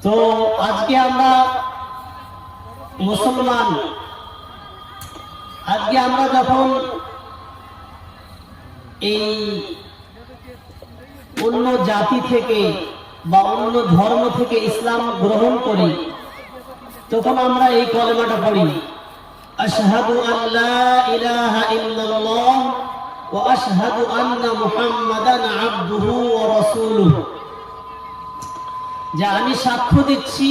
তো আজকে আমরা মুসলমান, আজকে আমরা যখন এই অন্য জাতি থেকে বা অন্য ধর্ম থেকে ইসলাম গ্রহণ করি, তখন আমরা এই কলেমাটা পড়ি, আশহাদু আল্লা ইলাহা ইল্লাল্লাহ ওয়া আশহাদু আন্না মুহাম্মাদান আবদুহু ওয়া রাসূলুহু। যে আমি সাক্ষ্য দিচ্ছি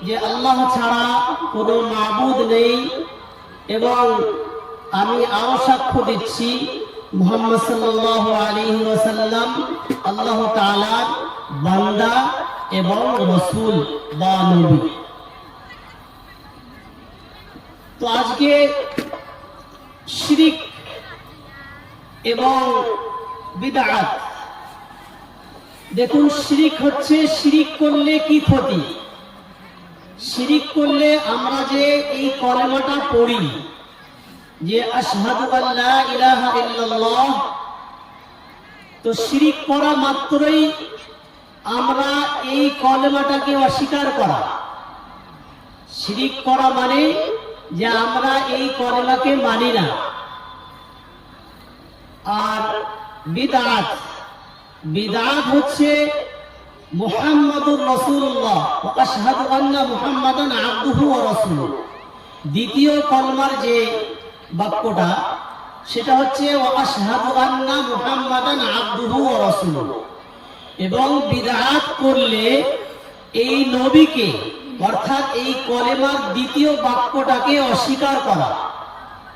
যে আল্লাহ ছাড়া কোনো মাবুদ নেই, এবং আমি আরো সাক্ষ্য দিচ্ছি মুহাম্মদ সাল্লাল্লাহু আলাইহি ওয়াসাল্লাম আল্লাহ তাআলার বান্দা এবং রাসূল বা নবী। তো আজকে শিরক এবং বিদআত, দেখুন শিরক হচ্ছে, শিরক করলে কি ক্ষতি? শিরক করলে আমরা যে এই কলেমাটা পড়ি যে আশহাদু আল্লা ইলাহা ইল্লাল্লাহ, তো শিরক করা মাত্রই আমরা এই কলেমাটাকে অস্বীকার করা। শিরক করা মানে যে আমরা এই কলেমাকে মানি না। আর বিদআত, বিদআত হচ্ছে মুহাম্মাদুর রাসূলুল্লাহ ওয়া আশহাদু আন্না মুহাম্মাদান আবদুহু ওয়া রাসূলুহু। দ্বিতীয় কলমার যে বাক্যটা সেটা হচ্ছে ওয়া আশহাদু আন্না মুহাম্মাদান আবদুহু ওয়া রাসূলুহু। এবং বিদআত করলে এই নবীকে, অর্থাৎ এই কলেমার দ্বিতীয় বাক্যটাকে অস্বীকার করা,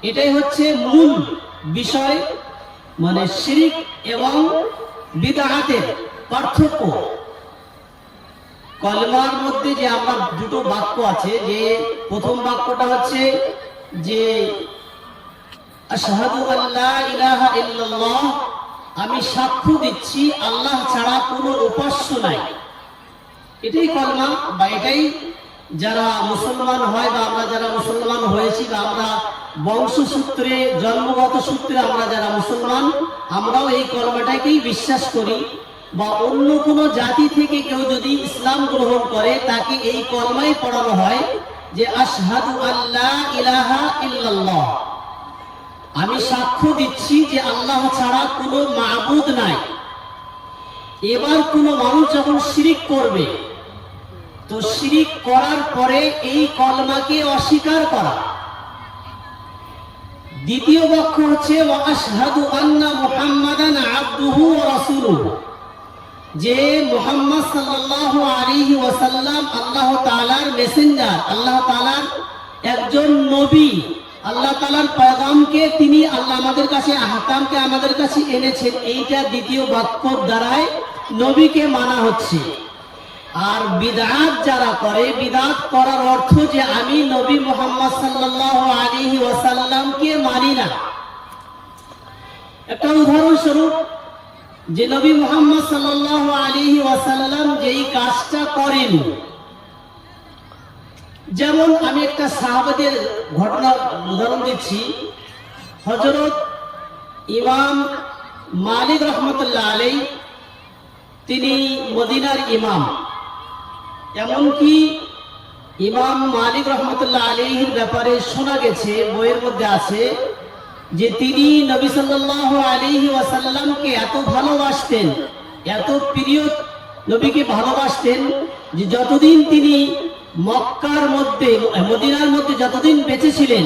এটাই হচ্ছে মূল বিষয়। মানে শিরক এবং বিদআতের পার্থক্য। কলেমার মধ্যে যে আমরা দুটো বাক্য আছে, যে প্রথম বাক্যটা হচ্ছে যে আশহাদু আল্লা ইলাহা ইল্লাল্লাহ, আমি সাক্ষ্য দিচ্ছি আল্লাহ ছাড়া কোনো উপাস্য নাই। এটাই কলেমা, বা এটাই যারা মুসলমান হয়, বা আমরা যারা মুসলমান হয়েছি, বা আমরা বংশসূত্রে জন্মগত সূত্রে আমরা যারা মুসলমান, আমরাও এই কলেমাটাকেই বিশ্বাস করি। বা অন্য কোনো জাতি থেকে কেউ যদি ইসলাম গ্রহণ করে, তাকে এই কলেমাই পড়ানো হয় যে আশহাদু আল্লা ইলাহা ইল্লাল্লাহ, আমি সাক্ষ্য দিচ্ছি যে আল্লাহ ছাড়া কোনো মাবুদ নাই। এবার কোনো মানুষ যখন শিরক করবে, তো শিরক করার পরে এই কলেমাকে অস্বীকার করা। দ্বিতীয় বাক্য হচ্ছে ওয়া আশহাদু আন্না মুহাম্মাদান আবদুহু ওয়া রাসূলুহু, যে মুহাম্মদ সাল্লাল্লাহু আলাইহি ওয়াসাল্লাম আল্লাহ তাআলার মেসেঞ্জার, আল্লাহ তাআলার একজন নবী। আল্লাহ তাআলার পয়গামকে তিনি, আল্লাহ আমাদের কাছে আহকামকে আমাদের কাছে এনেছেন। এইটা দ্বিতীয় বাক্যর দ্বারাই নবীকে মানা হচ্ছে। আর বিদআত যারা করে, বিদআত করার অর্থ যে আমি নবী মুহাম্মদ সাল্লাল্লাহু আলাইহি ওয়াসাল্লামকে মানি না। একটা উদাহরণস্বরূপ, যে নবী মুহাম্মদ সাল্লাল্লাহু আলাইহি ওয়াসাল্লাম যেই কাজটা করেন, যেমন আমি একটা সাহাবাদের ঘটনা উদাহরণ দিচ্ছি। হযরত ইমাম মালিক রাহমাতুল্লাহ আলাইহি, তিনি মদিনার ইমাম। এমনকি ইমাম মালিক রাহমাতুল্লাহ আলাইহির ব্যাপারে শোনা গেছে, বইয়ের মধ্যে আছে, যে তিনি নবী সাল্লাল্লাহু আলাইহি ওয়াসাল্লামকে এত ভালোবাসতেন, এত প্রিয় নবীকে ভালোবাসতেন, যে যতদিন তিনি মক্কার মধ্যে, মদিনার মধ্যে যতদিন বেঁচে ছিলেন,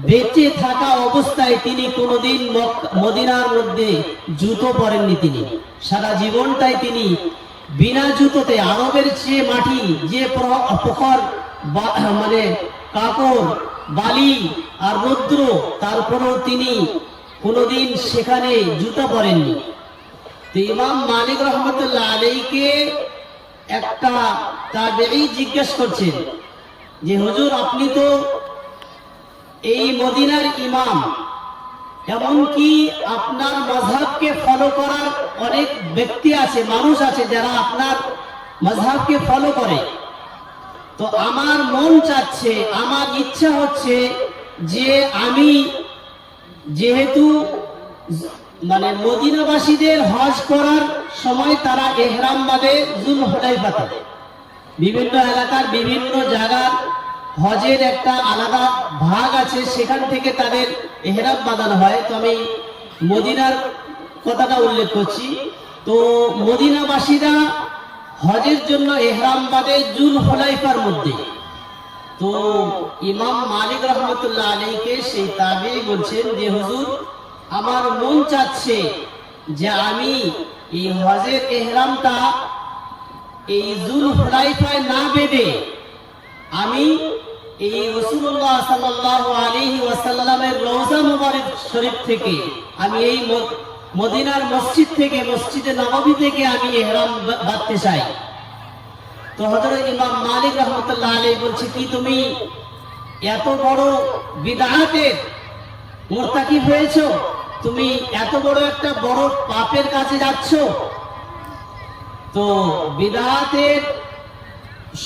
বেঁচে থাকা অবস্থায় তিনি কোনোদিন মদিনার মধ্যে জুতো পরেননি। তিনি সারা জীবনটাই তিনি বিনা জুতোতে, আরবের যে মাটি, যে প্রখর মানে কাপড়, বালি আর রৌদ্র, তারপরেও তিনি কোনোদিন সেখানে জুতা পরেননি। তো ইমাম মালিক রহমতুল্লাহ আলাইহিকে একটা তাবেঈ জিজ্ঞেস করছেন যে হুজুর, আপনি তো এই মদিনার ইমাম, এমনকি আপনার মাযহাবকে ফলো করার অনেক ব্যক্তি আছে, মানুষ আছে যারা আপনার মাযহাবকে ফলো করে। তো আমার মন চাচ্ছে, আমার ইচ্ছা হচ্ছে যে আমি যেহেতু মানে মদিনাবাসীদের হজ করার সময় তারা এহরাম বাঁধে যুলহুলাইফাতে। বিভিন্ন এলাকার বিভিন্ন জায়গার হজের একটা আলাদা ভাগ আছে, সেখান থেকে তাদের এহরাম বাঁধানো হয়। তো আমি মদিনার কথাটা উল্লেখ করছি। তো মদিনাবাসীরা হজের জন্য এহরাম বাঁধে যুলহুলাইফার মধ্যে। তো ইমাম মালিক রহমতুল্লাহ আলাইহিকে সেই তাবেঈ বলছেন যে হুজুর, আমার মন চাচ্ছে যে আমি এই হজের এহরামটা এই যুলহুলাইফায় না বেঁধে আমি এই রাসূলুল্লাহ সাল্লাল্লাহু আলাইহি ওয়াসাল্লামের রওজা মুবারক শরীফ থেকে, আমি এই মদিনার মসজিদ থেকে, মসজিদে নববী থেকে আমি ইহরাম বাঁধতে চাই। তো হযরত ইমাম মালিক রাহমাতুল্লাহ আলাইহি বলছে, কি তুমি এত বড় বিদআতের মুরতাকিব হয়েছো? তুমি এত বড় একটা বড় পাপের কাছে যাচ্ছ? তো বিদআতের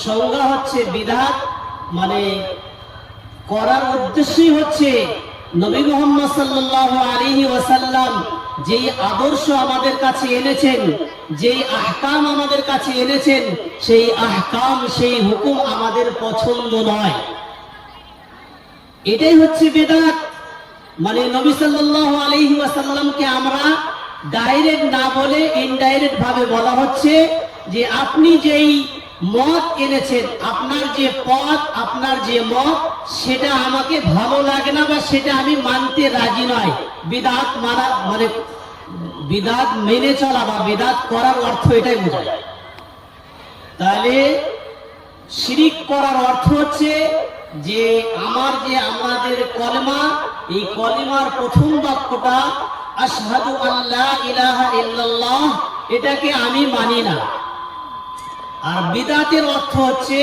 সংজ্ঞা হচ্ছে, বিদআত মানে করার উদ্দেশ্যই হচ্ছে নবী মুহাম্মদ সাল্লাল্লাহু আলাইহি ওয়াসাল্লাম যেই আদর্শ আমাদের কাছে এনেছেন, যেই আহকাম আমাদের কাছে এনেছেন, সেই আহকাম, সেই হুকুম আমাদের পছন্দ নয়। এটাই হচ্ছে বিদআত। মানে নবী সাল্লাল্লাহু আলাইহি ওয়াসাল্লামকে আমরা ডাইরেক্ট না বলে ইনডাইরেক্ট ভাবে বলা হচ্ছে যে আপনি যেই মত এনেছেন, আপনার যে পথ, আপনার যে মত, সেটা আমাকে ভালো লাগে না বা সেটা আমি মানতে রাজি নয়। বিদআত মানা মানে বিদআত মেনে চলা বা বিদআত করার অর্থ এটাই বোঝায়। তাহলে শিরিক করার অর্থ হচ্ছে যে আমাদের কলেমা, এই কলেমার প্রথম বাক্যটা আশহাদু আল্লা ইলাহা ইল্লাল্লাহ, এটাকে আমি মানি না। আর বিদআতের অর্থ হচ্ছে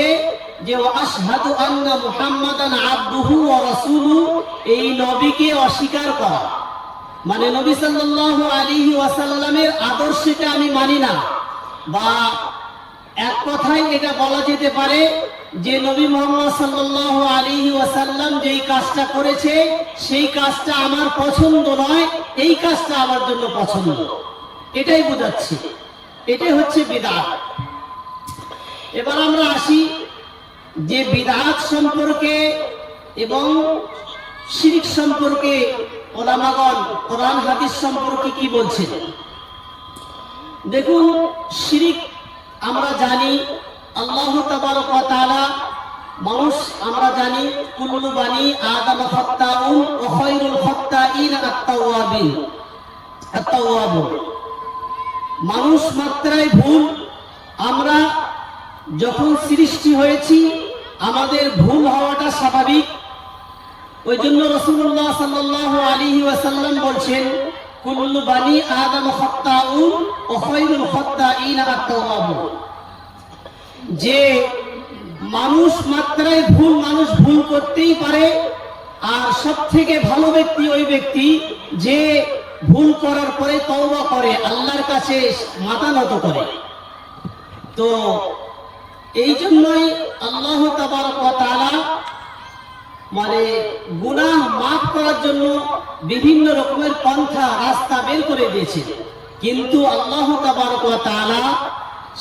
যে আশহাদু আন্না মুহাম্মাদান আবদুহু ওয়া রাসূলুহু, এই নবীকে অস্বীকার করা। মানে নবী সাল্লাল্লাহু আলাইহি ওয়াসাল্লামের আদর্শকে আমি মানি না। বা এক কথায় এটা বলা যেতে পারে যে নবী মুহাম্মদ সাল্লাল্লাহু আলাইহি ওয়াসাল্লাম যেই কাজটা করেছে সেই কাজটা আমার পছন্দ নয়, এই কাজটা আমার জন্য পছন্দ। এটাই বোঝাচ্ছে, এটাই হচ্ছে বিদআত। এবার আমরা আসি যে বিদআত সম্পর্কে এবং শিরক সম্পর্কে উলামাগণ কোরআন হাদিস সম্পর্কে কি বলছেন। দেখুন, শিরক আমরা জানি আল্লাহ তাবারক ওয়া তাআলা, মানুষ আমরা জানি কুল্লু বানি আদম খাত্তাউন ওয়া খায়রুল খাত্তাইন আত-তাওয়াবুন। মানুষ মাত্রায় ভুল। আমরা যখন সৃষ্টি হয়েছি আমাদের ভুল হওয়াটা স্বাভাবিক। ওই জন্য রাসূলুল্লাহ সাল্লাল্লাহু আলাইহি ওয়াসাল্লাম বলছেন, কুল্লু বানি আদম খাত্তাউন ওয়া খায়রুল খাত্তাইন আত-তাওয়াবুন, যে মানুষ মাত্রায় ভুল, মানুষ ভুল করতেই পারে। আর সব থেকে ভালো ব্যক্তি ওই ব্যক্তি যে ভুল করার পরে তওবা করে, আল্লাহর কাছে মাথা নত করে। তো এই জন্যই আল্লাহ তাবারক ওয়া তাআলা মানে গুনাহ মাফ করার জন্য বিভিন্ন রকমের পন্থা, রাস্তা বের করে দিয়েছে। কিন্তু আল্লাহ তাবারক ওয়া তাআলা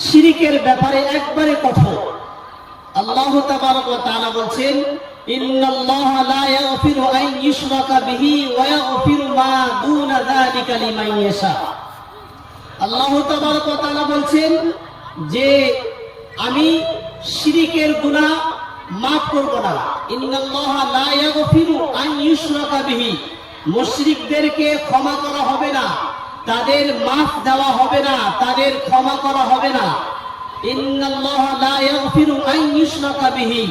শিরকের ব্যাপারে একবারে কঠোর। আল্লাহ তাবারক ওয়া তাআলা বলছেন, ইন্নাল্লাহা লা ইয়াগফিরু আন ইউশরাকা বিহি ওয়া ইয়াগফিরু মা দুনা যালিকা লিমান ইয়াশা। আল্লাহ তাবারক ওয়া তাআলা বলছেন যে আমি শিরকের গুনাহ মাফ করব না। ইন্নাল্লাহা লা ইয়াগফিরু আন ইউশরাকা বিহি, মুশরিকদেরকে ক্ষমা করা হবে না, তাদের মাফ দেওয়া হবে না, তাদের ক্ষমা করা হবে না। ইন্নাল্লাহা লা ইয়াগফিরু আন ইউশরাকা বিহি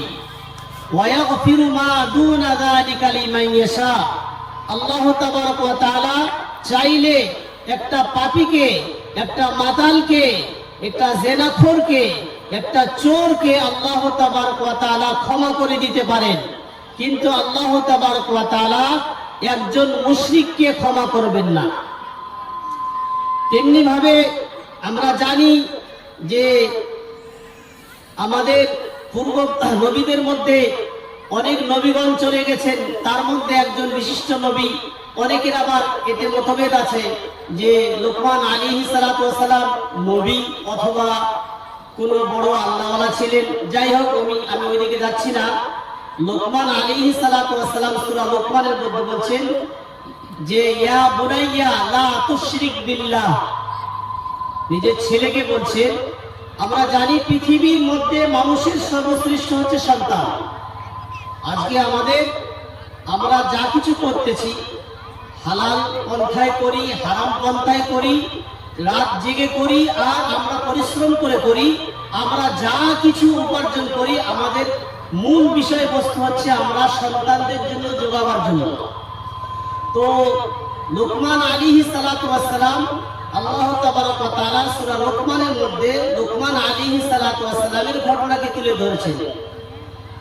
ওয়া ইয়াগফিরু মা দুনা যালিকা লিমান ইয়াশা। আল্লাহ তাবারক ওয়া তাআলা চাইলে একটা পাপীকে, একটা মাতালকে, একটা জেনাখোরকে, একটা চোরকে আল্লাহ তাবারক ওয়া তাআলা ক্ষমা করে দিতে পারেন। কিন্তু আল্লাহ তাবারক ওয়া তাআলা একজন মুশরিককে ক্ষমা করবেন না। তেমনি ভাবে আমরা জানি যে আমাদের পূর্ব নবীদের মধ্যে অনেক নবীগণ চলে গেছেন, তার মধ্যে একজন বিশিষ্ট নবী। অনেকের আবার এতে মতভেদ আছে যে লোকমান আলাইহিস সালাতু ওয়াস সালাম নবী অথবা কোনো বড় আল্লাহওয়ালা ছিলেন। যাই হোক, আমি ওইদিকে যাচ্ছি না। লোকমান আলাইহিস সালাতু ওয়াস সালাম সূরা লোকমানের মধ্যে বলছেন যে ইয়া বুনাইয়া লা তুশরিক বিল্লাহ। নিজের ছেলেকে বলছেন। আমরা জানি পৃথিবীর মধ্যে মানুষের সর্বশ্রেষ্ঠ হচ্ছে সন্তান। আজকে আমরা যা কিছু করতেছি, হালাল পন্থায় করি, হারাম পন্থায় করি, রাত জেগে করি, আর আমরা পরিশ্রম করে করি, আমরা যা কিছু উপার্জন করি, আমাদের মূল বিষয়বস্তু হচ্ছে আমরা সন্তানদের জন্য যোগাবার জন্য। তো লোকমান আলাইহিস সালাতু ওয়াস সালাম, আল্লাহ তাবারক ওয়া তাআলা সূরা লোকমানের মধ্যে লোকমান আলাইহিস সালাতু ওয়াস সালামের ঘটনাকে তুলে ধরেছেন।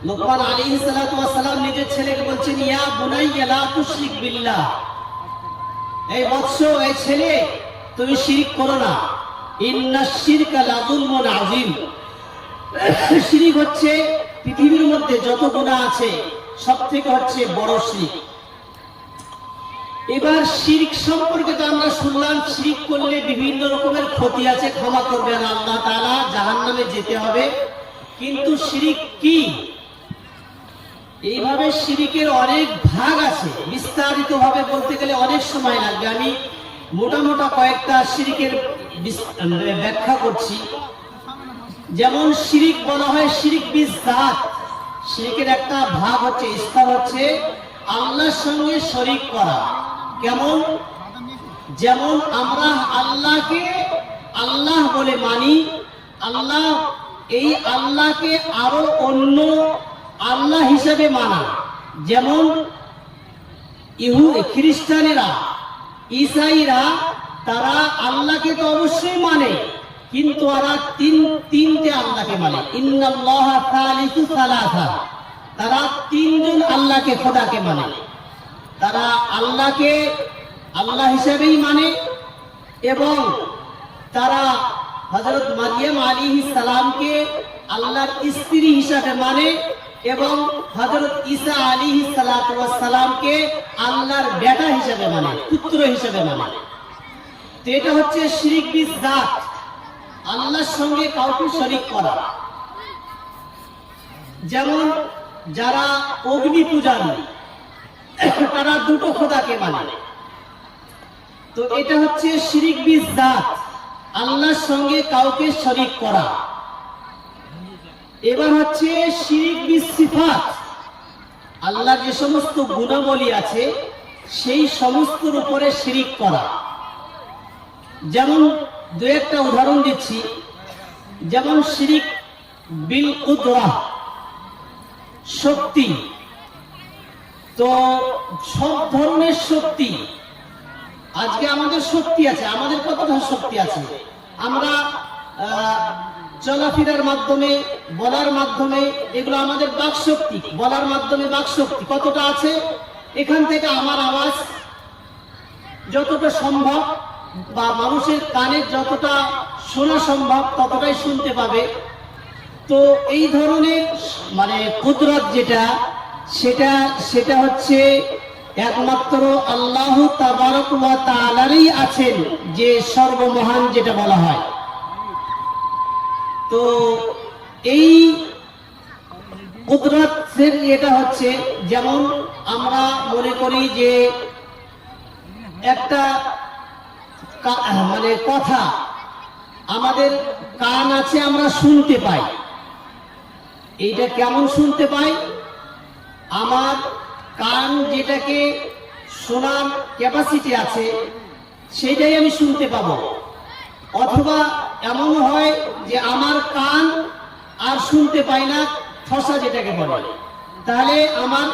লোকমান আলাইহিস সালাতু ওয়াস সালাম নিজের ছেলেকে বলছেন ইয়া বুনাইয়া লা তুশরিক বিল্লাহ। এই বৎস, এই ছেলে, তুমি শিরক করো না। ইন্নাশ শিরকা লাযুলমুন আযীম। শিরক হচ্ছে পৃথিবীর মধ্যে যত গুনাহ আছে সবথেকে হচ্ছে বড় শিরক। এবার শিরক সম্পর্কে তো আমরা শুনলাম, শিরক করলে বিভিন্ন রকমের ক্ষতি আছে, ক্ষমা করবেন আল্লাহ তাআলা, জাহান্নামে যেতে হবে। কিন্তু শিরক কি? এইভাবে শিরকের অনেক ভাগ আছে, বিস্তারিত ভাবে বলতে গেলে অনেক সময় লাগবে। আমি মোটা কয়েকটা শিরকের ব্যাখ্যা করছি। যেমন শিরক বলা হয় শিরক বিজাত। শিরকের একটা ভাগ হচ্ছে, স্তর হচ্ছে আল্লাহর সঙ্গে শরীক করা। কেমন? যেমন আমরা আল্লাহকে আল্লাহ বলে মানি, আল্লাহ, এই আল্লাহকে আরো অন্য আল্লাহ হিসেবে মানা। যেমন খ্রিস্টানেরা, ঈসাইরা, তারা আল্লাহকে তো অবশ্যই মানে, কিন্তু ওরা তিনটে আল্লাহকে মানে। ইন্নাল্লাহা সালিসু সালাসা। তারা তিনজন আল্লাহকে, খোদাকে মানে। তারা আল্লাহকে আল্লাহ হিসেবেই মানে, এবং তারা হযরত মারিয়াম আলাইহিস সালামকে আল্লাহর স্ত্রী হিসেবে মানে, এবং হযরত ঈসা আলাইহিস সালাতু ওয়াস সালামকে আল্লাহর বেটা হিসেবে মানে, পুত্র হিসেবে মানে। তো এটা হচ্ছে শিরক বিজাত, আল্লাহর সঙ্গে কাউকে শরীক করা। যেমন যারা অগ্নি পূজারী, তারা দুটো খোদাকে মানে। তো এটা হচ্ছে শিরক বিজাত, আল্লাহর সঙ্গে কাউকে শরীক করা। এবার হচ্ছে শিরক বিসিফাত, আল্লাহর যে সমস্ত গুণাবলী আছে সেই সমস্তর উপরে শিরক করা। যেমন দু একটা উদাহরণ দিচ্ছি। যেমন শিরক বিল কুদরা, শক্তি। তো সব ধরনের শক্তি, আজকে আমাদের শক্তি আছে, আমাদের কতটা শক্তি আছে? আমরা চলাফেরার মাধ্যমে, বলার মাধ্যমে, এগুলো আমাদের বাক শক্তি। বলার মাধ্যমে বাক শক্তি কতটা আছে? এখান থেকে আমার আওয়াজ যতটা সম্ভব, বা মানুষের কানে যতটা শোনা সম্ভব ততটাই শুনতে পাবে। তো এই ধরনের মানে কুদরত যেটা, সেটা হচ্ছে একমাত্র আল্লাহ তাবারক ওয়া তাআলারই আছেন, যে সর্বমহান যেটা বলা হয়। তো এই কুদরতের এটা হচ্ছে, যেমন আমরা মনে করি যে একটা মানে কথা, আমাদের কান আছে, আমরা শুনতে পাই। এইটা কেমন শুনতে পাই? আমার কান যেটাকে শোনার ক্যাপাসিটি আছে সেটাই আমি শুনতে পাবো। অথবা এমন হয় যে আমার কান আর শুনতে পাই না, ঠসা যেটাকে বলে, তাহলে আমার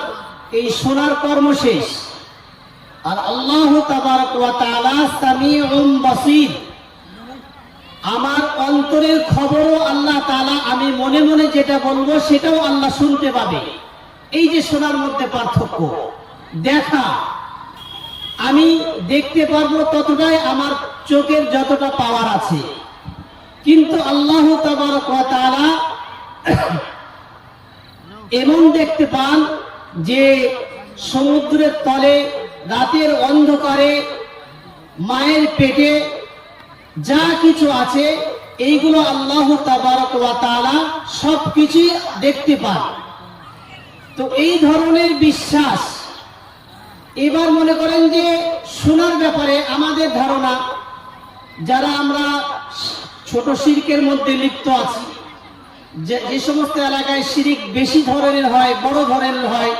এই শোনার কর্ম শেষ। আর আল্লাহ তাবারক ওয়া তাআলা সামিউম বাসীর, আমার অন্তরের খবরও আল্লাহ তাআলা, আমি মনে মনে যেটা বলবো সেটাও আল্লাহ শুনতে পাবে। এই যে শোনার মধ্যে পার্থক্য। দেখা, আমি দেখতে পারবো ততটাই আমার চোখের যতটা পাওয়ার আছে, কিন্তু আল্লাহ তাবারক ওয়া তাআলা এমন দেখতে পান যে সমুদ্রের তলে রাতের অন্ধকারে মায়ের পেটে যা কিছু আছে এইগুলো আল্লাহ তাবারক ওয়া তাআলা সবকিছুই দেখতে পান। তো এই ধরনের বিশ্বাস, এবার মনে করেন যে শোনার ব্যাপারে আমাদের ধারণা, যারা আমরা ছোট শিরকের মধ্যে লিপ্ত আছি, যে সমস্ত এলাকায় শিরিক বেশি ধরনের হয়, বড় ধরনের হয়,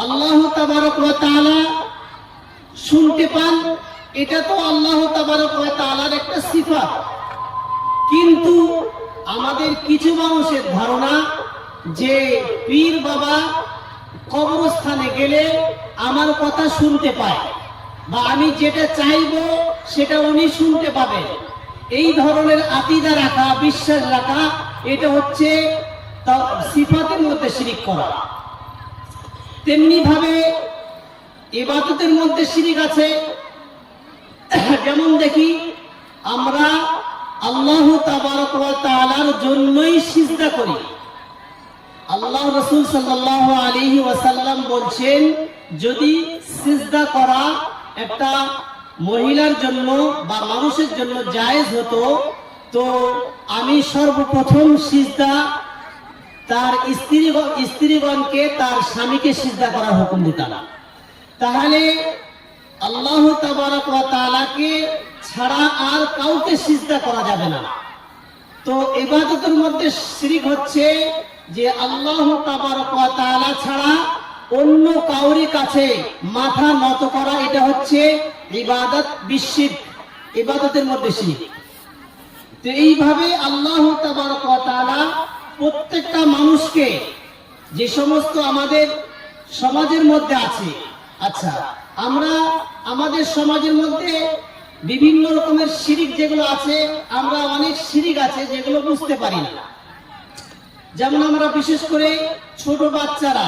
আল্লাহ তাবারক ওয়া তাআলা শুনতে পান, এটা তো আল্লাহ তাবারক ওয়া তাআলার একটা সিফাত। কিন্তু আমাদের কিছু মানুষের ধারণা যে পীর বাবা কবরস্থানে গেলে আমার কথা শুনতে পায়, বা আমি যেটা চাইবো সেটা উনি শুনতে পাবেন। এই ধরনের আকীদা রাখা, বিশ্বাস রাখা, এটা হচ্ছে সিফাতের মধ্যে শিরিক করা। তেমনি ভাবে ইবাদতের মধ্যে শিরিক আছে। যেমন দেখি আমরা আল্লাহ তাবারক ওয়া তাআলার জন্যই সিজদা করি। আল্লাহ রাসূল সাল্লাল্লাহু আলাইহি ওয়াসাল্লাম বলছেন, যদি সিজদা করা একটা মহিলার জন্য বা মানুষের জন্য জায়েজ হতো, তো আমি সর্বপ্রথম সিজদা তার স্ত্রীগণকে, তার স্বামীকে সিজদা করার হুকুম দিতাম। তাহলে আল্লাহ তাবারক ওয়া তাআলাকে ছাড়া আর কাউকে সিজদা করা যাবে না। তো ইবাদতের মধ্যে শিরক হচ্ছে যে আল্লাহ তাবারক ওয়া তাআলা ছাড়া অন্য কাউরি কাছে মাথা নত করা, এটা হচ্ছে ইবাদত বিশিরক, ইবাদতের মধ্যে শিরক। তো এইভাবে আল্লাহ তাবারক ওয়া তাআলা প্রত্যেকটা মানুষকে, যে সমস্ত আমাদের সমাজের মধ্যে আছে, আচ্ছা আমরা আমাদের সমাজের মধ্যে বিভিন্ন রকমের শিরিক যেগুলো আছে, আমরা অনেক শিরিক আছে যেগুলো বুঝতে পারি না। যেমন আমরা বিশেষ করে ছোট বাচ্চারা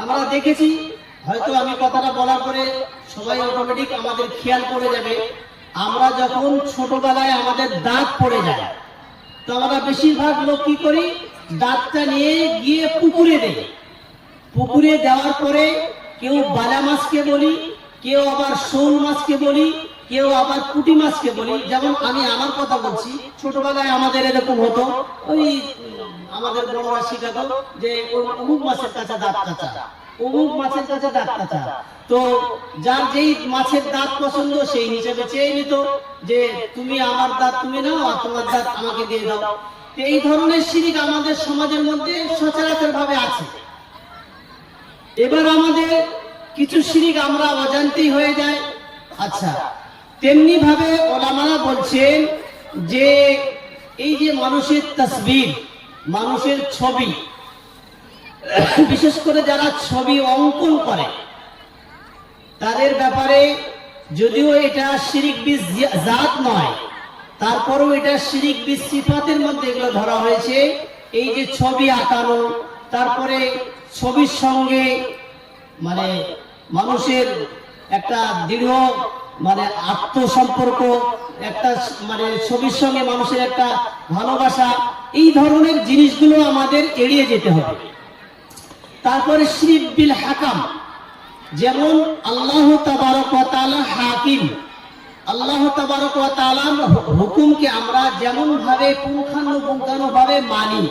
আমরা দেখেছি, হয়তো আমি কথাটা বলার পরে সবাই অটোমেটিক আমাদের খেয়াল পড়ে যাবে, আমরা যখন ছোটবেলায় আমাদের দাঁত পড়ে যায়, তো আমরা বেশিরভাগ লোক কি করি, দাঁতটা নিয়ে গিয়ে পুকুরে দেই। পুকুরে দেওয়ার পরে কেউ বালা মাছকে বলি, কেউ আবার শোল মাছকে বলি, কেউ আবার পুঁটি মাছকে বলি। যেমন আমি আমার কথা বলছি, ছোটবেলায় আমাদের এরকম হতো, ওই আমাদের বড়রা শিখাতো যে অমুক মাছের কাছে দাঁত কাঁচা, অমুক মাছের কাছে দাঁত কাঁচা। তো যার যেই মাছের দাঁত পছন্দ সেই হিসেবে চেয়ে নিত যে তুমি আমার দাঁত তুমি নাও, আর তোমার দাঁত আমাকে দিয়ে দাও। তো এই ধরনের শিরিক আমাদের সমাজের মধ্যে সচরাচর ভাবে আছে। এবার আমাদের কিছু শিরিক আমরা অজান্তেই হয়ে যায়। আচ্ছা, তেমনি ভাবে ওলামারা বলছেন যে এই যে মানুষের তাসবির, মানুষের ছবি, বিশেষ করে যারা ছবি অঙ্কন করে তাদের ব্যাপারে, যদিও এটা শিরিক বিস জাত নয়, তারপরেও এটা শিরিক বিস সিফাতের মধ্যে এগুলো ধরা হয়েছে। এই যে ছবি আঁকানো, তারপরে ছবির সঙ্গে মানে মানুষের একটা দৃঢ় মানে আত্মসম্পর্ক, একটা মানে ছবির সঙ্গে মানুষের একটা ভালোবাসা, এই ধরনের জিনিসগুলো আমাদের এড়িয়ে যেতে হবে। তারপরে শিরক বিল হাকাম, যেমন আল্লাহ তাবারক ওয়া তাআলা হাকিম, আল্লাহ তাবারক ওয়া তাআলার হুকুমকে আমরা যেমন ভাবে পুঙ্খানুপুঙ্খানুভাবে মানি,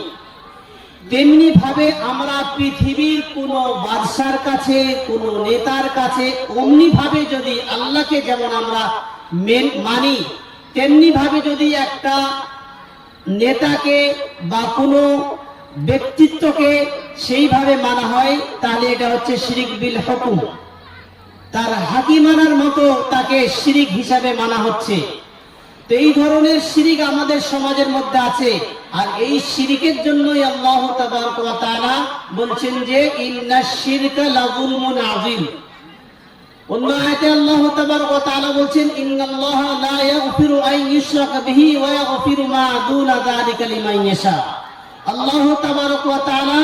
তেমনি ভাবে আমরা পৃথিবীর কোন বাদশার কাছে, কোন নেতার কাছে অমনি ভাবে যদি আল্লাহকে যেমন আমরা মানি, তেমনি ভাবে যদি একটা নেতাকে বা কোনো ব্যক্তিত্বকে সেইভাবে মানা হয়, তাহলে এটা হচ্ছে শিরিক বিল হুকুম। তার হাকিমানার মতো তাকে শিরিক হিসাবে মানা হচ্ছে। তো এই ধরনের শিরিক আমাদের সমাজের মধ্যে আছে। আর এই শিরিকের জন্যই আল্লাহ তাবারক ওয়া তাআলা বলছেন যে ইন্নাশ শিরকা লাযুলমুন আযীম। অন্য আয়াতে আল্লাহ তাবারক ওয়া তাআলা বলছেন ইন্নাল্লাহা লা ইয়াগফিরু আন ইউশরাকা বিহি ওয়া ইয়াগফিরু মা দুনা যালিকা লিমান ইয়াশা। আল্লাহ তাবারক ওয়া তাআলা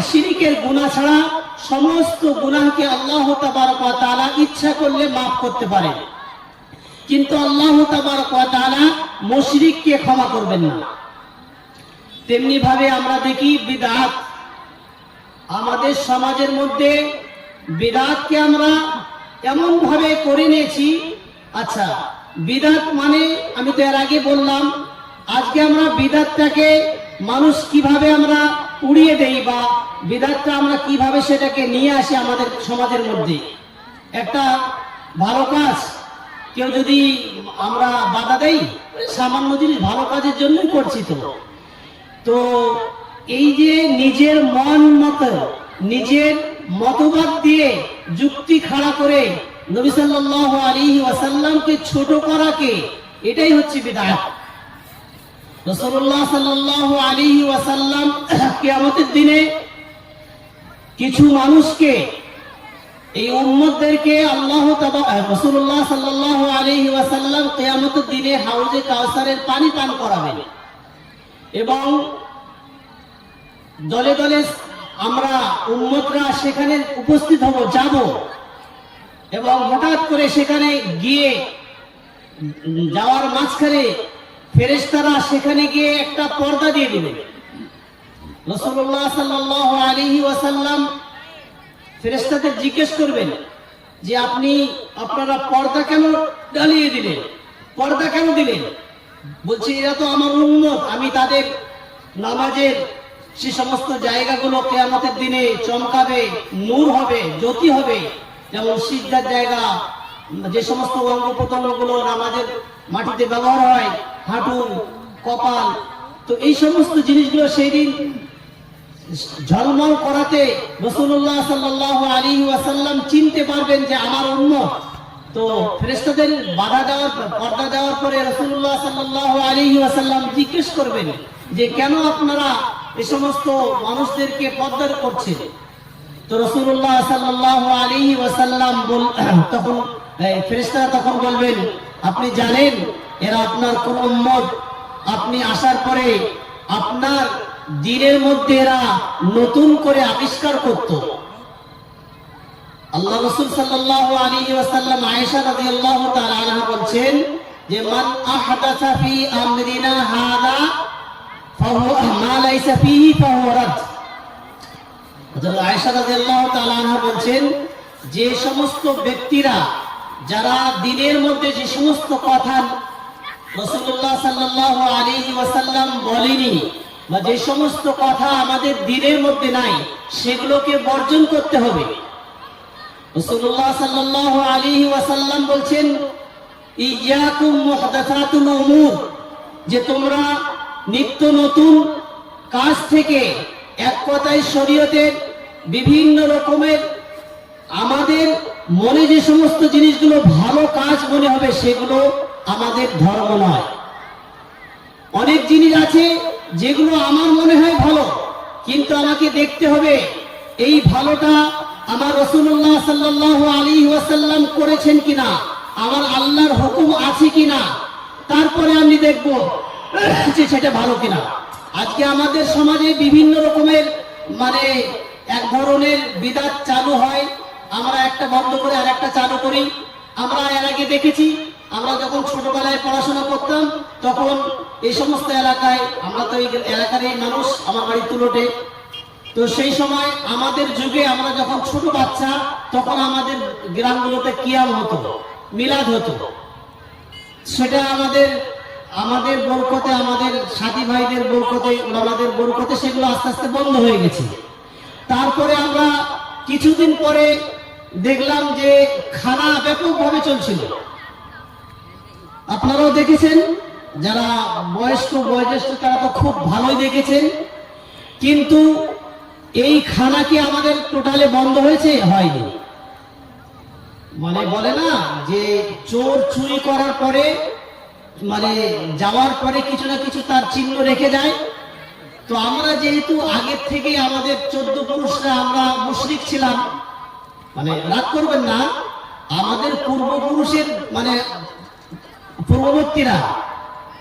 শিরিকের গুনাহ ছাড়া সমস্ত গুনাহকে আল্লাহ তাবারক ওয়া তাআলা ইচ্ছা করলে মাফ করতে পারে, কিন্তু আল্লাহ তাবারক ওয়া তাআলা মুশরিককে ক্ষমা করবেন না। তেমনি ভাবে আমরা দেখি বিদআত। আমাদের সমাজের মধ্যে বিদআতকে আমরা এমন ভাবে করে নিয়েছি। আচ্ছা, বিদআত মানে আমি তো এর আগে বললাম, আজকে আমরা বিদআতটাকে মানুষ কিভাবে আমরা উড়িয়ে দেই বা বিদআতটা আমরা কিভাবে সেটাকে নিয়ে আসি আমাদের সমাজের মধ্যে। একটা ভালো কাজ কেউ যদি আমরা বাধা দেই, সামান্য জিনিস ভালো কাজের জন্যই করছি তো এই যে নিজের মন মতো নিজের মতবাদ দিয়ে যুক্তি খাড়া করে নবী সাল্লাল্লাহু আলাইহি ওয়াসাল্লামকে ছোট করাকে, এটাই হচ্ছে বিদআত। রাসূলুল্লাহ সাল্লাল্লাহু আলাইহি ওয়াসাল্লাম কিয়ামতের দিনে কিছু মানুষকে, এই উম্মতদেরকে আল্লাহ তাআলা, রাসূলুল্লাহ সাল্লাল্লাহু আলাইহি ওয়াসাল্লাম কিয়ামতের দিনে হাউজে কাউসারের পানি পান করাবেন এবং দলে দলে আমরা উম্মতরা সেখানে উপস্থিত হব, যাব, এবং হঠাৎ করে সেখানে গিয়ে যাওয়ার মাঝখানে ফেরেশতারা সেখানে গিয়ে একটা পর্দা দিয়ে দিবেন। রাসূলুল্লাহ সাল্লাল্লাহু আলাইহি ওয়াসাল্লাম ফেরেশতাদের জিজ্ঞেস করবেন যে আপনারা পর্দা কেন ঢালিয়ে দিলেন, পর্দা কেন দিলেন? বলছে এরা তো আমার উম্মত, আমি তাদের নামাজের সে সমস্ত জায়গাগুলো কিয়ামতের দিনে চমকাবে, নূর হবে, জ্যোতি হবে। যেমন সিজদার জায়গা, যে সমস্ত অঙ্গ প্রত্যঙ্গগুলো নামাজের মাটিতে ব্যবহার হয়, হাঁটু, কপাল, তো এই সমস্ত জিনিসগুলো সেই দিন ঝলমল করাতে রাসূলুল্লাহ সাল্লাল্লাহু আলাইহি ওয়াসাল্লাম চিনতে পারবেন যে আমার উম্মত। তো ফেরেশতাদের বাধা দেওয়ার, পর্দা দেওয়ার পরে রাসূলুল্লাহ সাল্লাল্লাহু আলাইহি ওয়াসাল্লাম জিজ্ঞেস করবেন যে কেন আপনারা এই সমস্ত মানুষদেরকে পর্দা করছেন? তো রাসূলুল্লাহ সাল্লাল্লাহু আলাইহি ওয়াসাল্লাম তখন ফেরেশতারা তখন বলবেন, আপনি জানেন এরা আপনার কোন উম্মত, আপনি আসার পরে আপনার দ্বীনের মধ্যে এরা নতুন করে আবিষ্কার করত। আল্লাহ রাসূল সাল্লাল্লাহু আলাইহি ওয়াসাল্লাম আয়েশা রাদিয়াল্লাহু তাআলা আনহা বলছেন যে মান আহদাসা ফি আমরিনা হাযা ফাহুয়া মা লাইসা ফিহি ফাহুয়া রাদ। হযরত আয়েশা রাদিয়াল্লাহু তাআলা আনহা বলছেন যে সমস্ত ব্যক্তিরা যারা দ্বীনের মধ্যে যে সমস্ত কথা রাসূলুল্লাহ সাল্লাল্লাহু আলাইহি ওয়াসাল্লাম বলেনি বা যে সমস্ত কথা আমাদের দ্বীনের মধ্যে নাই, সেগুলোকে বর্জন করতে হবে। রাসূলুল্লাহ সাল্লাল্লাহু আলাইহি ওয়াসাল্লাম বলছেন ইয়াকুম মুহদাসাতুল উমুর, যে তোমরা নিত্য নতুন কাজ থেকে, এক কথায় শরীয়তের বিভিন্ন রকমের আমাদের মনে যে সমস্ত জিনিসগুলো ভালো কাজ মনে হবে সেগুলো আমাদের ধর্ম নয়। অনেক জিনিস আছে যেগুলো আমার মনে হয় ভালো, কিন্তু আমাকে দেখতে হবে এই ভালোটা আমার রাসূলুল্লাহ সাল্লাল্লাহু আলাইহি ওয়াসাল্লাম করেছেন কিনা, আমার আল্লাহর হুকুম আছে কিনা, তারপরে আমি দেখব যে সেটা ভালো কিনা। আজকে আমাদের সমাজে বিভিন্ন রকমের এক ধরনের বিদআত চালু হয়, আমরা একটা বন্ধ করে আর একটা চালু করি। আমরা এর আগে দেখেছি, আমরা যখন ছোটবেলায় পড়াশোনা করতাম তখন এই সমস্ত এলাকায়, আমরা তো এই এলাকারই মানুষ, আমার বাড়ি তুলোটে, তো সেই সময় আমাদের যুগে আমরা যখন ছোট বাচ্চা তখন আমাদের গ্রামগুলোতে কিয়াম হতো, মিলাদ হতো। সেটা আমাদের বরকতে, আমাদের সাথী ভাইদের বরকতে, ওলামাদের বরকতে সেগুলো আস্তে আস্তে বন্ধ হয়ে গেছে। তারপরে আমরা কিছুদিন পরে দেখলাম যে খানা ব্যাপকভাবে চলছিল। আপনারাও দেখেছেন, যারা বয়োজ্যেষ্ঠ তারা তো খুব ভালোই দেখেছেন। কিন্তু এই খানা কি আমাদের টোটালে বন্ধ হয়েছে? হয়নি। বলে না যে চোর চুরি করার পরে যাওয়ার পরে কিছু না কিছু তার চিহ্ন রেখে যায়। তো আমরা যেহেতু আগের থেকে আমাদের 14 পুরুষরা আমরা মুশরিক ছিলাম, রাগ করবেন না, আমাদের পূর্বপুরুষের পূর্ববর্তীরা,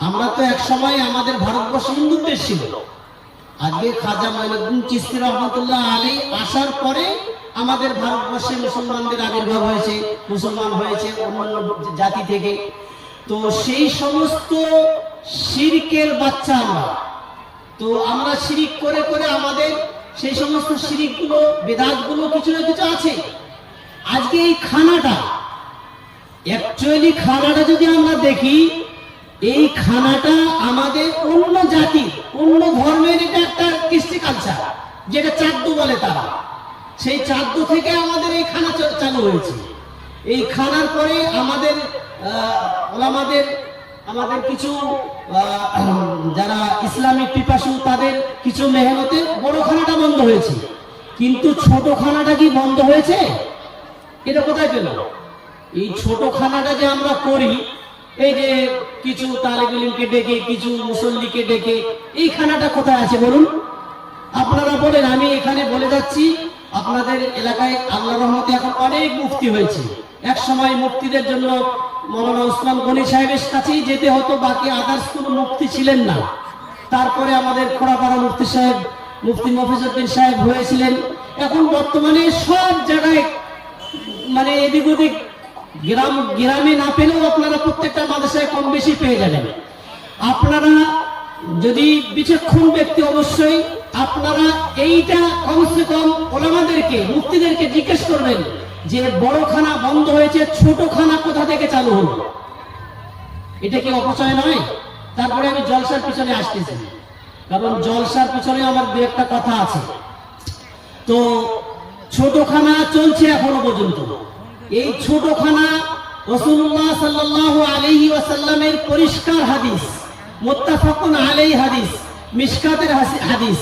আমরা তো এক সময় আমাদের ভারতবর্ষ হিন্দু দেশ ছিল। আজকে খাজা মাইনুদ্দিন চিশতি রহমাতুল্লাহ আলাইহি আসার পরে আমাদের ভারতবর্ষে মুসলমানদের আবির্ভাব হয়েছে, মুসলমান হয়েছে অন্যান্য জাতি থেকে। তো সেই সমস্ত শিরকের বাচ্চা আমরা। তো তো আমরা শিরিক করে করে আমাদের সেই সমস্ত শিরিকগুলো বেদাতগুলো কিছু না কিছু আছে। আজকে এই খানাটা অ্যাকচুয়ালি খানাটা যদি আমরা দেখি, এই খানাটা আমাদের অন্য জাতি অন্য ধর্মের এটা একটা কৃষ্টি কালচার, যেটা চাঁদ্দু বলে তারা। সেই চাঁদ্দু থেকে আমাদের এই খানা চালু হয়েছে। এই খানার পরে আমাদের আমাদের কিছু যারা ইসলামিক পিপাসু তাদের কিছু মেহনতে বড় খানাটা বন্ধ হয়েছে, কিন্তু ছোট খানাটা কি বন্ধ হয়েছে? এটা কোথায় পেল? এই ছোট খানাটা যে আমরা করি, এই যে কিছু তালেবে ইলমকে ডেকে কিছু মুসল্লিকে ডেকে, এই খানাটা কোথায় আছে বলুন? আপনারা বলেন। আমি এখানে বলে যাচ্ছি, আপনাদের এলাকায় আল্লাহর রহমতে এখন অনেক মুফতি হয়েছে। এক সময় মুফতিদের জন্য মৌলানা উসমান গনি সাহেবের কাছেই যেতে হতো, বাকি আদার্স কোনো মুফতি ছিলেন না। তারপরে আমাদের খোড়াপাড়া মুফতি সাহেব, মুফতি মফিজউদ্দিন সাহেব হয়েছিলেন। এখন বর্তমানে সব জায়গায় মানে এদিক ওদিক গ্রামে না পেলেও আপনারা প্রত্যেকটা মাদ্রাসায় কম বেশি পেয়ে যাবেন। আপনারা যদি বিচক্ষণ ব্যক্তি অবশ্যই আপনারা এইটা কমসে কম ওলামাদেরকে মুফতিদেরকে জিজ্ঞেস করবেন যে বড় খানা বন্ধ হয়েছে, ছোট খানা কোথা থেকে চালু হলো? এটা কি অপচয় নয়? তারপরে আমি জলসার পিছনে আসতেছি, কারণ জলসার পিছনে আমার দু একটা কথা আছে। তো ছোটখানা চলছে এখনো পর্যন্ত। এই ছোটখানা রাসূলুল্লাহ সাল্লাল্লাহু আলাইহি ওয়াসাল্লামের পরিষ্কার হাদিস, মুত্তাফাকুন আলাইহি হাদিস, মিশকাতের হাদিস।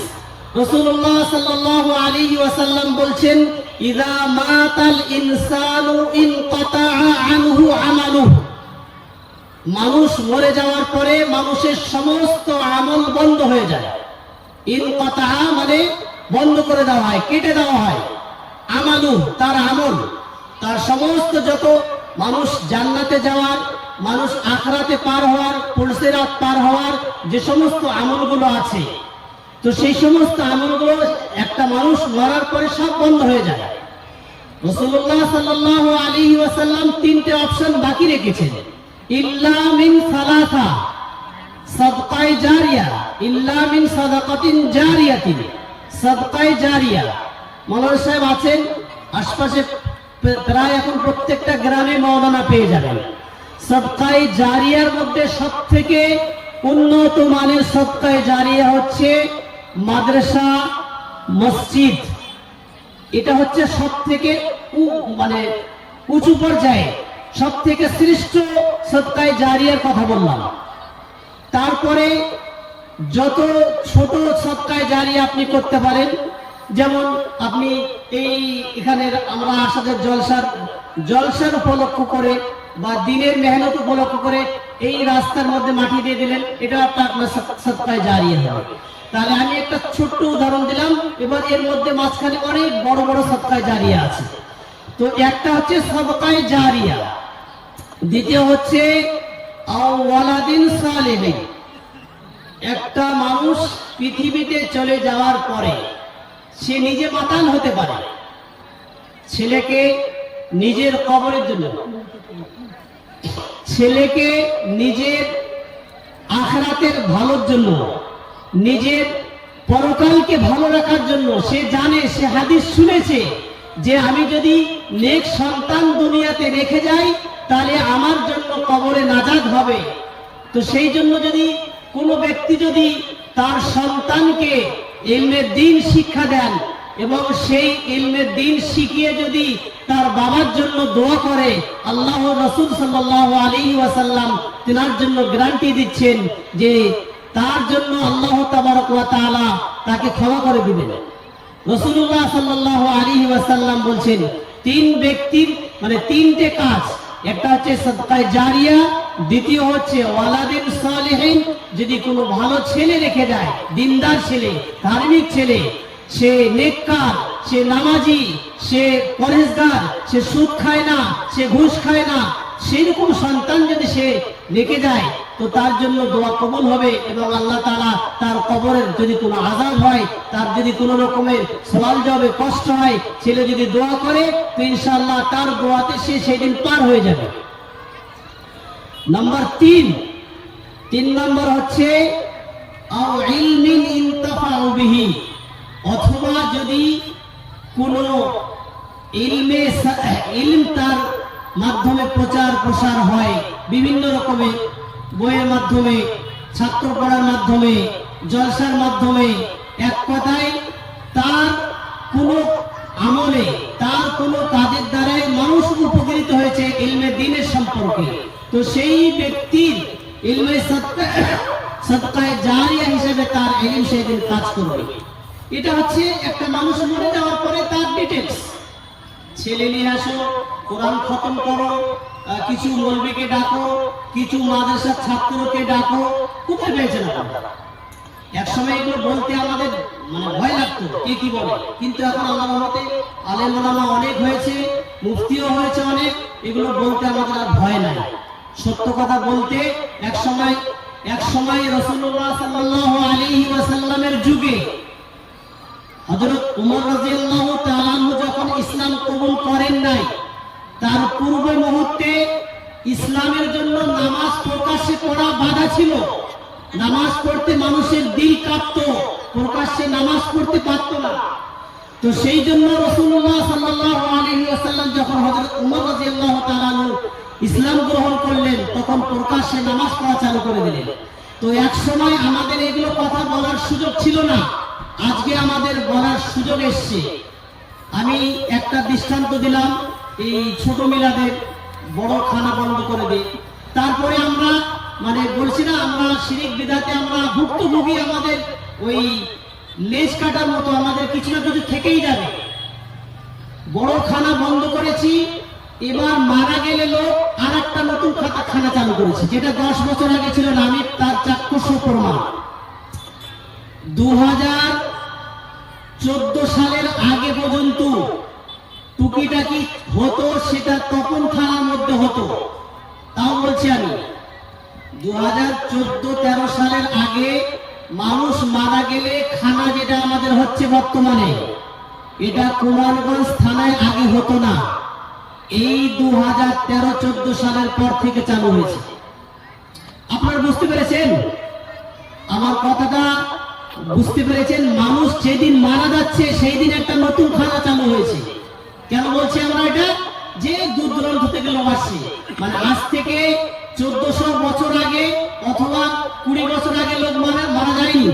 রাসূলুল্লাহ সাল্লাল্লাহু আলাইহি ওয়াসাল্লাম বলছেন, ইযা মাতাল ইনসানু ইনকাতাআ আনহু আমালুহু। মানুষ মরে যাওয়ার পরে মানুষের সমস্ত আমল বন্ধ হয়ে যায়। ইনকাতাআ মানে বন্ধ করে দেওয়া হয়, কেটে দেওয়া হয়। আমালু তার আমল, তার সমস্ত যত মানুষ জান্নাতে যাওয়ার, মানুষ আখিরাতে পার হওয়ার, পুলসিরাত পার হওয়ার যে সমস্ত আমলগুলো আছে, তো সেই সমস্ত আমলগুলো একটা মানুষ মরার পরে সব বন্ধ হয়ে যায়। রাসূলুল্লাহ সাল্লাল্লাহু আলাইহি ওয়াসাল্লাম তিনটে অপশন বাকি রেখেছেন। ইল্লা মিন সালাসা, সাদকায়ে জারিয়া, ইল্লা মিন সাদাকাতিন জারিয়াতিন, সাদকায়ে জারিয়া। মাওলানা সাহেব আছেন আশপাশে, প্রায় এখন প্রত্যেকটা গ্রামে মাওলানা পেয়ে যাবেন। সাদকায়ে জারিয়ার মধ্যে সবথেকে উন্নত মানের সাদকায়ে জারিয়া হচ্ছে মাদ্রাসা, মসজিদ। এটা হচ্ছে সবথেকে মানে উঁচু পর্যায়ে, সবথেকে শ্রেষ্ঠ সাদকায়ে জারিয়ার কথা বললাম। তারপরে যত ছোট সাদকায়ে জারিয়া আপনি করতে পারেন, যেমন আপনি এখানে আমরা আসাদের জলসার উপলক্ষ করে বা দিনের মেহনত উপলক্ষ করে এই রাস্তার মধ্যে মাটি দিয়ে দিলেন, এটা আপনার সাদকায়ে জারিয়া হবে। তাহলে আমি একটা ছোট্ট উদাহরণ দিলাম, এবার এর মধ্যে মাঝখানে অনেক বড় বড় সাদকায়ে জারিয়া আছে। তো একটা হচ্ছে সাদকায়ে জারিয়া, দ্বিতীয় হচ্ছে ওয়ালাদিন সালিহিন। একটা মানুষ পৃথিবীতে চলে যাওয়ার পরে সে নিজে মাতাল হতে পারে, ছেলেকে নিজের কবরের জন্য, ছেলেকে নিজের আখিরাতের ভালোর জন্য, নিজের পরকালকে ভালো রাখার জন্য। সে জানে, সে হাদিস শুনেছে যে আমি যদি নেক সন্তান দুনিয়াতে রেখে যাই তাহলে আমার জন্য কবরে নাজাত হবে। তো সেই জন্য যদি কোনো ব্যক্তি যদি তার সন্তানকে ইলমে দ্বীন শিক্ষা দেন এবং সেই ইলমে দ্বীন শিখিয়ে যদি তার বাবার জন্য দোয়া করে, আল্লাহ রাসূল সাল্লাল্লাহু আলাইহি ওয়াসাল্লাম তিনার জন্য গ্যারান্টি দিচ্ছেন যে তার জন্য আল্লাহ তাবারক ওয়া তাআলা তাকে ক্ষমা করে দিবেন। রাসূলুল্লাহ সাল্লাল্লাহু আলাইহি ওয়াসাল্লাম বলছেন তিন ব্যক্তির মানে তিনটে কাজ, একটা হচ্ছে সাদকায়ে জারিয়া, দ্বিতীয় হচ্ছে ওয়ালাদিন সালিহিন, যদি কোনো ভালো ছেলে রেখে যায়, দিনদার ছেলে, ধার্মিক ছেলে, সে নেককার, সে নামাজি, সে পরহেজগার, সে সুদ খায় না, সে ঘুষ খায় না, সেরকম সন্তান যদি সে রেখে যায় তো তার জন্য দোয়া কবুল হবে এবং আল্লাহ তাআলা তার কবরের যদি কোনো আযাব হয়, তার যদি কোনো রকমের সওয়াল জবাবে কষ্ট হয়, ছেলে যদি দোয়া করে তো ইনশাআল্লাহ তার দোয়াতে সে সেদিন পার হয়ে যাবে। নাম্বার 3 নম্বর হচ্ছে আও ইলমিন বিহি, অথবা যদি কোনো ইলম তার মাধ্যমে প্রচার প্রসার হয়, বিভিন্ন রকমের বইয়ের মাধ্যমে, ছাত্র পড়ার মাধ্যমে, জলসার মাধ্যমে, এক কথায় তার কোনো আমলে, তার কোনো কাজের দ্বারাই মানুষ উপকৃত হয়েছে ইলমে দ্বীনের সম্পর্কে, তো সেই ব্যক্তির ইলমে সাদকায়ে জারিয়া হিসেবে তার ইলম সেদিন কাজ করবে। এটা হচ্ছে একটা মানুষ মরে যাওয়ার পরে তার ডিটেইলস। ছেলে নিয়ে আসো, কোরআন খতম করো, কিছু মৌলবীকে ডাকো, কিছু মাদ্রাসার ছাত্রকে ডাকো, কোথায় পেয়েছেন আপনারা? এক সময় এগুলো বলতে আমাদের ভয় লাগতো, কে কি বলে, কিন্তু এখন আল্লাহর রহমতে আলেম ওলামা অনেক হয়েছে, মুফতিও হয়েছে অনেক, এগুলো বলতে আমাদের আর ভয় নাই। সত্য কথা বলতে এক সময় রাসূলুল্লাহ সাল্লাল্লাহু আলাইহি ওয়াসাল্লামের যুগে হযরত ওমর রাদিয়াল্লাহু তাআলা আনহু যখন ইসলাম কবুল করেন নাই, তার পূর্ব মুহূর্তে ইসলামের জন্য নামাজ প্রকাশ্যে পড়া বাধা ছিল। নামাজ পড়তে মানুষের দিল কাঁপতো, প্রকাশ্যে নামাজ পড়তে পারতো না। তো সেই জন্য রাসূলুল্লাহ সাল্লাল্লাহু আলাইহি ওয়াসাল্লাম যখন হযরত ওমর রাদিয়াল্লাহু তাআলা আনহু ইসলাম গ্রহণ করলেন, তখন প্রকাশ্যে নামাজ পড়া চালু করে দিলেন। তো এক সময় আমাদের এগুলো কথা বলার সুযোগ ছিল না, আজকে আমাদের বলার সুযোগ এসছে। আমি একটা দৃষ্টান্ত দিলাম, এই ছোট মিলাদের বড় খানা বন্ধ করে দিই, তারপরে আমরা বলছি না, আমরা শিরিক বিদাতে আমরা ভুক্তভোগী, আমাদের ওই লেজ কাটার মতো আমাদের কিছু না কিছু থেকেই যাবে। বড় খানা বন্ধ করেছি, এবার মারা গেলে লোক আর একটা নতুন খানা চালু করেছে, যেটা 10 বছর আগে ছিল না। আমি তার চাক্ষুষ প্রমাণ, 2014 সালের আগে পর্যন্ত টুকিটাকি হতো, সেটা তপন থানার মধ্যে হতো। তাও বলছি আমি 2014-13 সালের আগে মানুষ মারা গেলে খানা যেটা আমাদের হচ্ছে বর্তমানে, এটা কুমারগঞ্জ থানায় আগে হতো না। এই 2013-14 সালের পর থেকে চালু হয়েছে। আপনারা বুঝতে পেরেছেন আমার কথাটা? বুঝতে পেরেছেন? মানুষ যেদিন মারা যাচ্ছে সেই দিন একটা নতুন খানা চালু হয়েছে। কেন বলছি আমরা এটা? যে দূর দূরান্ত থেকে লোক আসছে, আজ থেকে 1400 বছর আগে অথবা 20 বছর আগে লোক মারা যায়নি।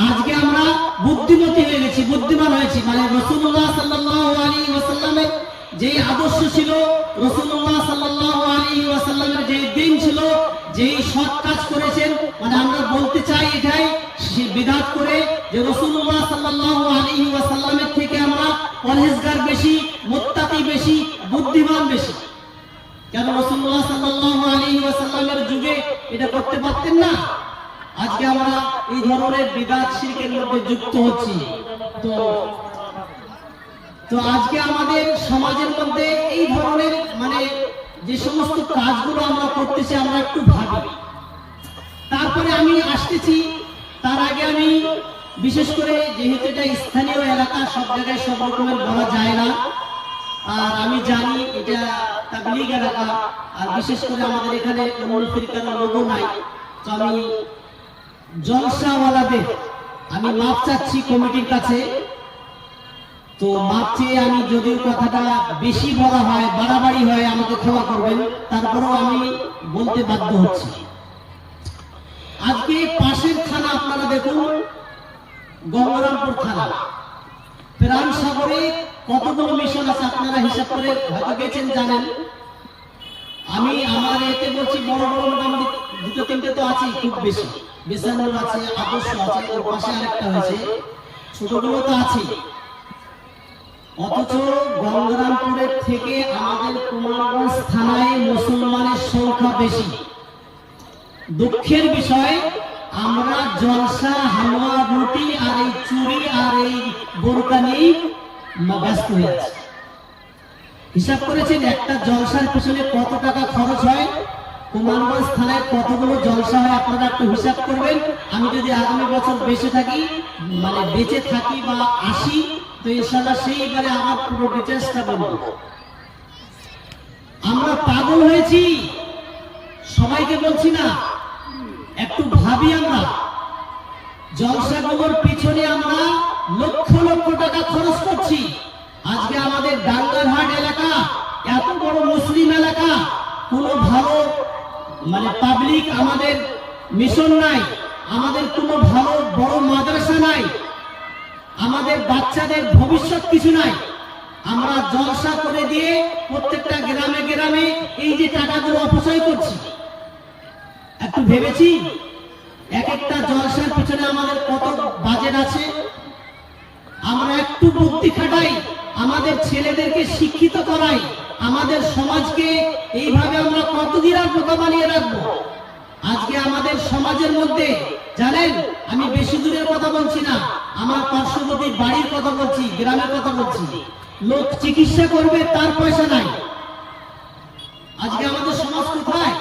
আজকে আমরা বুদ্ধিমতী হয়ে গেছি, বুদ্ধিমান হয়েছি। রাসূলুল্লাহ সাল্লাল্লাহু আলাইহি ওয়াসাল্লামের যে আদর্শ ছিল, রাসূলুল্লাহ সাল্লাল্লাহু আলাইহি ওয়াসাল্লামের যে দিন ছিল, যেই সৎ কাজ করেছেন, আমরা বলতে চাই এটাই বিদআত করে যে রাসূলুল্লাহ সাল্লাল্লাহু আলাইহি ওয়াসাল্লামের থেকে আমরা পরহেজগার বেশি, মুত্তাকি বেশি, বুদ্ধিমান বেশি। কেন রাসূলুল্লাহ সাল্লাল্লাহু আলাইহি ওয়াসাল্লামের যুগে এটা করতে পারতেন না? আজকে আমরা এই ধরনের বিদআত শিরকের মধ্যে যুক্ত হচ্ছি। তো আজকে আমাদের সমাজের মধ্যে এই ধরনের যে সমস্ত কাজগুলো আমরা করতেছি, আমরা একটু ভাবি। তারপরে আমি আসতেছি, তার আগে আমি বিশেষ করে, যেহেতু এটা স্থানীয় এলাকা, সব জায়গায় সব রকমের বলা যায় না, আর আমি জানি এটা তাবলীগ এলাকা, আর বিশেষ করে আমাদের এখানে অন্য ফিরকার লোগো নাই। তো আমি জলসাওয়ালাদের আমি মাপ চাচ্ছি কমিটির কাছে। তো মাপ চেয়ে আমি, যদিও কথাটা বেশি বলা হয়, বাড়াবাড়ি হয়, আমাকে ক্ষমা করবেন, তারপরেও আমি বলতে বাধ্য হচ্ছি। আজকে পাশের থানা আপনারা দেখুন, গঙ্গারামপুর থানা, প্রাণ সাগরে কতগুলো মিশন আছে আপনারা হিসাব করে হয়তো গেছেন, জানেন। আমি আমার এতে বলছি, বড় বড় মোটামুটি 2-3টে তো আছে, খুব বেশি। বেসানুর আছে, আদর্শ আছে, ওর পাশে আরেকটা হয়েছে, ছোটগুলো তো আছে। অথচ গঙ্গারামপুরের থেকে আমাদের কুমারগঞ্জ থানায় মুসলমানের সংখ্যা বেশি। দুঃখের বিষয়, আমরা জলসা, হালুয়া, রুটি আর এই চুরি আর এই বোরকা নিয়ে ব্যস্ত হয়ে আছি। হিসাব করেছেন একটা জলসার পিছনে কত টাকা খরচ হয়? কুমারগঞ্জ থানায় কতগুলো জলসা হয় আপনারা একটু হিসাব করবেন। আমি যদি আগামী বছর বেঁচে থাকি বা আসি, তো ইনশাআল্লাহ সেইবারে আমার পুরো ডিটেইলসটা বলবো। আমরা পাগল হয়েছি, সবাইকে বলছি না, একটু ভাবি আমরা জলসাগুলোর পিছনে আমরা লক্ষ লক্ষ টাকা খরচ করছি। আজকে আমাদের ডাঙ্গারহাট এলাকা এত বড় মুসলিম এলাকা, কোনো ভালো পাবলিক আমাদের মিশন নাই, আমাদের কোনো ভালো বড় মাদ্রাসা নাই, আমাদের বাচ্চাদের ভবিষ্যৎ কিছু নাই। আমরা জলসা করে দিয়ে প্রত্যেকটা গ্রামে গ্রামে এই যে টাকাগুলো অপচয় করছি, একটু ভেবেছি এক একটা জলসার পিছনে আমাদের কত বাজেট আছে? আমরা একটু বুদ্ধি খাটাই, আমাদের ছেলেদেরকে শিক্ষিত করাই, আমাদের সমাজকে এইভাবে আমরা কতদিন আর বোকা বানিয়ে রাখবো? আজকে আমাদের সমাজের মধ্যে জানেন, আমি বেশি দূরের কথা বলছি না, আমার পার্শ্ববর্তী বাড়ির কথা বলছি, গ্রামের কথা বলছি। লোক চিকিৎসা করবে, তার পয়সা নাই। আজকে আমাদের সমাজ কোথায়?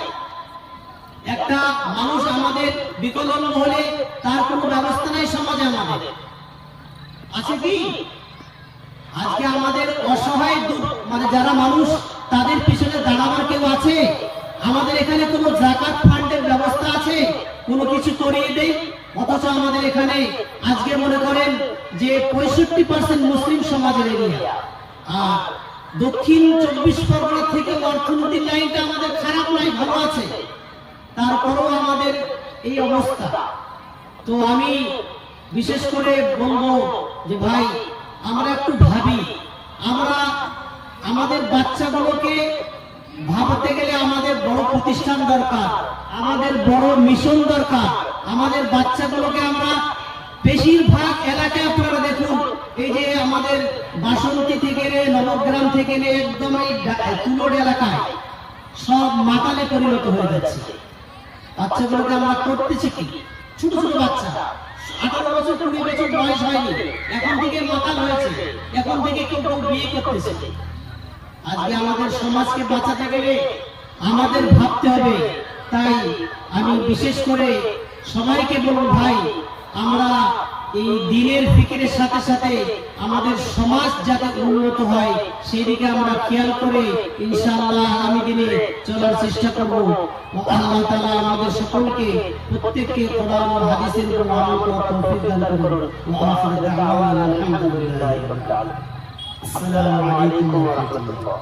একটা মানুষ আমাদের বিকলাঙ্গ হলে তার কোনো ব্যবস্থা নাই সমাজে আমাদের, আছে কি? আজকে আমাদের অসহায় যারা মানুষ, তাদের পিছনে দাঁড়াবার কেউ আছে? আমাদের এখানে কোনো যাকাত ফান্ডের ব্যবস্থা আছে? কোনো কিছু করিয়ে দেই, অথচ আমাদের এখানে আজকে মনে করেন যে 65% মুসলিম সমাজের এরিয়া, আর দক্ষিণ 24 পরগনা থেকে অর্থনৈতিক লাইনটা আমাদের খারাপ নাই, ভালো আছে, তারপরেও আমাদের এই অবস্থা। তো আমি বিশেষ করে বলবো যে ভাই, আমরা একটু ভাবি, আমরা আমাদের বাচ্চাগুলোকে ভাবতে গেলে আমাদের বড় প্রতিষ্ঠান দরকার, আমাদের বড় মিশন দরকার। আমাদের বাচ্চাগুলোকে আমরা বেশিরভাগ এলাকায় আপনারা দেখুন, এই যে আমাদের বাসন্তী থেকে নবগ্রাম থেকে একদম এই তুলোর এলাকায় সব মাতালে পরিণত হয়ে যাচ্ছে। বাচ্চাগুলোকে আমরা করতেছি কি? ছোট ছোট বাচ্চা, 18 বছর 20 বছর বয়স হয়নি, এখন থেকে মাতাল হয়েছে, এখন থেকে কেউ বিয়ে করতেছে। আজকে আমাদের সমাজকে বাঁচাতে গেলে আমাদের ভাবতে হবে। তাই আমি বিশেষ করে সবাইকে বলবো, ভাই, আমরা এই দিনের ফিকিরের সাথে সাথে আমাদের সমাজ যাতে উন্নত হয় সেদিকে আমরা খেয়াল করে ইনশাআল্লাহ আগামী দিনে চলার চেষ্টা করব। আল্লাহ তাআলা আমাদের সকলকে প্রত্যেককে কোরআন ও হাদিসের উপর আমল করার তৌফিক দান করুন। ওয়া আখিরু দাওয়ানা আলহামদুলিল্লাহি রাব্বিল আলামিন। আসসালামু আলাইকুম ওয়া রাহমাতুল্লাহ।